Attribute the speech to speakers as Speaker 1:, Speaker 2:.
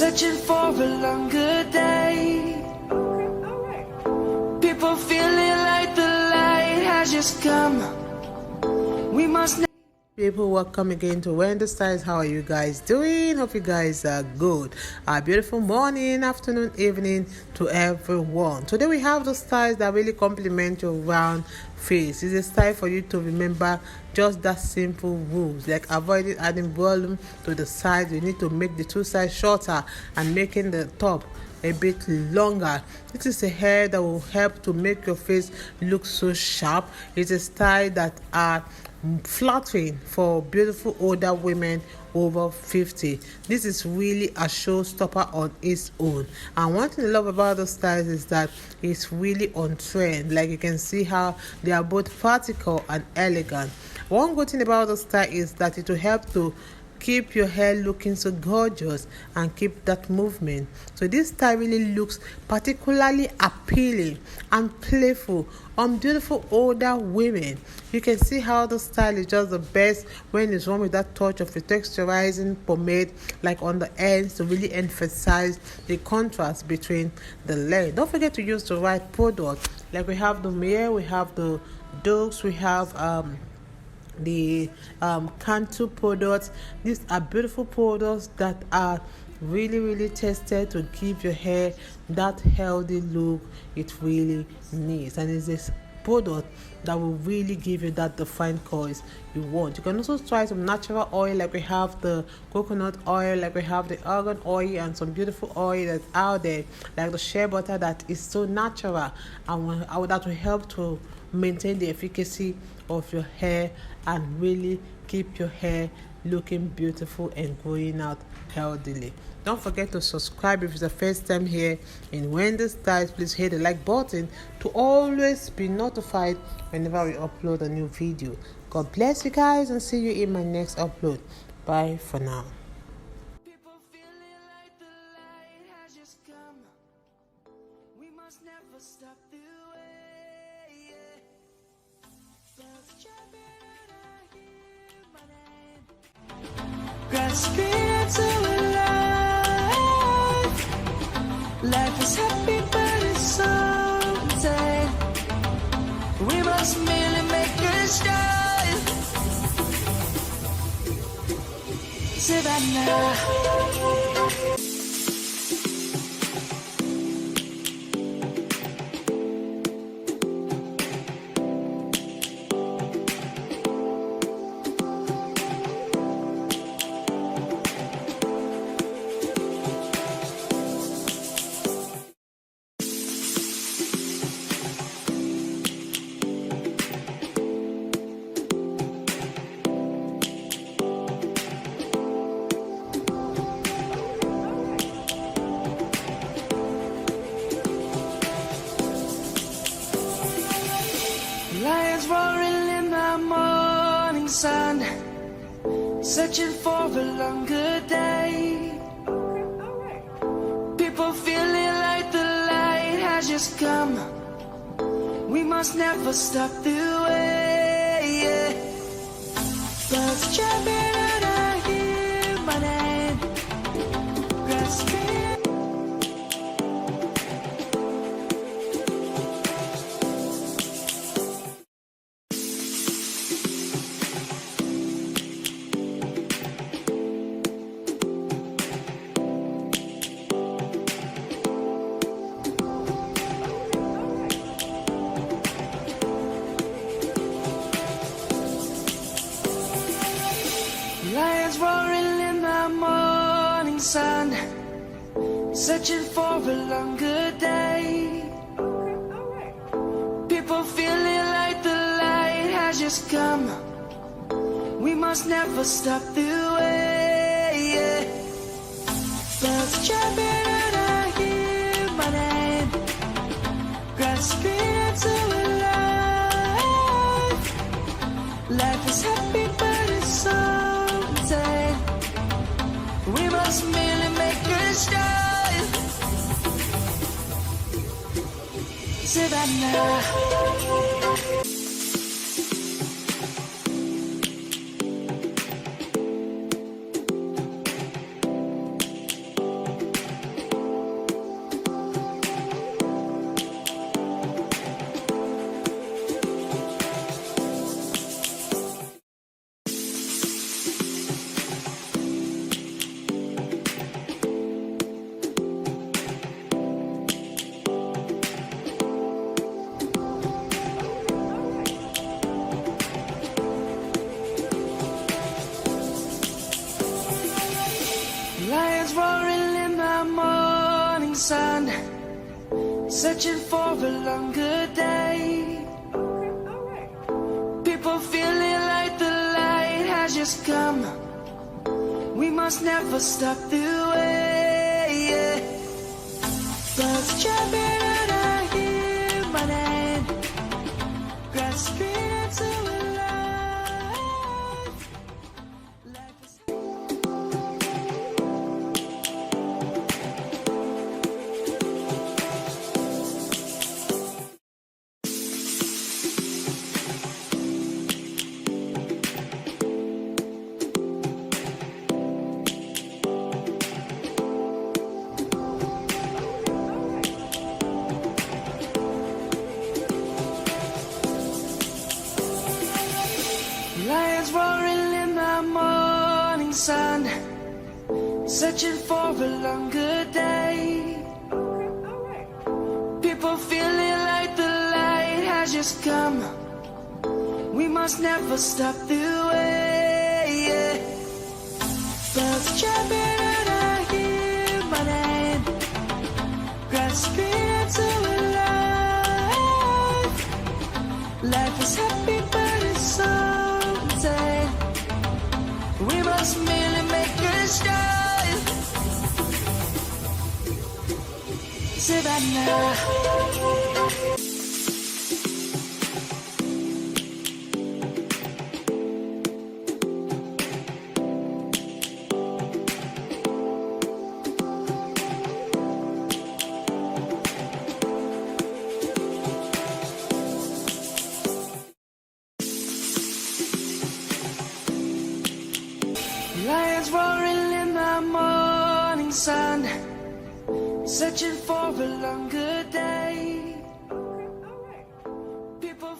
Speaker 1: searching for a longer day. People feeling like the light has just come. We must.
Speaker 2: People, welcome again to Wendy Styles. How are you guys doing? Hope you guys are good. A beautiful morning, afternoon, evening to everyone. Today we have the styles that really complement your round face. It's a style for you to remember just that simple rules, like avoiding adding volume to the sides. You need to make the two sides shorter and making the top a bit longer. This is a hair that will help to make your face look so sharp. It's a style that are flattering for beautiful older women over 50. This is really a showstopper on its own, and one thing I love about the styles is that it's really on trend. Like you can see how they are both practical and elegant. One good thing about the style is that it will help to keep your hair looking so gorgeous and keep that movement. So this style really looks particularly appealing and playful on beautiful older women. You can see how the style is just the best when it's worn with that touch of a texturizing pomade like on the ends to really emphasize the contrast between the length. Don't forget to use the right product. Like we have the Mere, we have the Dokes, we have the Cantu products. These are beautiful products that are really tested to give your hair that healthy look it really needs, and it's this product that will really give you that defined curls you want. You can also try some natural oil, like we have the coconut oil, like we have the argan oil, and some beautiful oil that's out there like the shea butter that is so natural and that will help to maintain the efficacy of your hair and really keep your hair looking beautiful and growing out healthily. Don't forget to subscribe if it's the first time here in Wendy Styles. Please hit the like button to always be notified whenever we upload a new video. God bless you guys, and see you in my next upload. Bye for now.
Speaker 1: People feeling like the light has just come. We must never stop the way. Birds jumping and I hear my name. Grasping into life. Life is happy but it's so insane. We must merely make a start. Savannah. Lions roaring in the morning sun, searching for a longer day. People feeling like the light has just come. We must never stop the way. Birds jumping and I hear my name. Grasping. Lions roaring in the morning sun, searching for a longer day. People feeling like the light has just come. We must never stop the way. Birds jumping and I hear my name. Grasping into life. Life is happy but it's so. We must merely make a start. Savannah. searching for a longer day. People feeling like the light has just come. We must never stop the way, yeah. Birds jumping and I hear my name, grasping into a life. Life is lions roaring in the morning sun, searching for a longer day. People feeling like the light has just come. We must never stop the way, yeah. Birds jumping and I hear my name, grasping into a life. Life is happy but it's so insane. We must merely make a start. Savannah. Lions roaring in the morning sun, searching for a longer day. People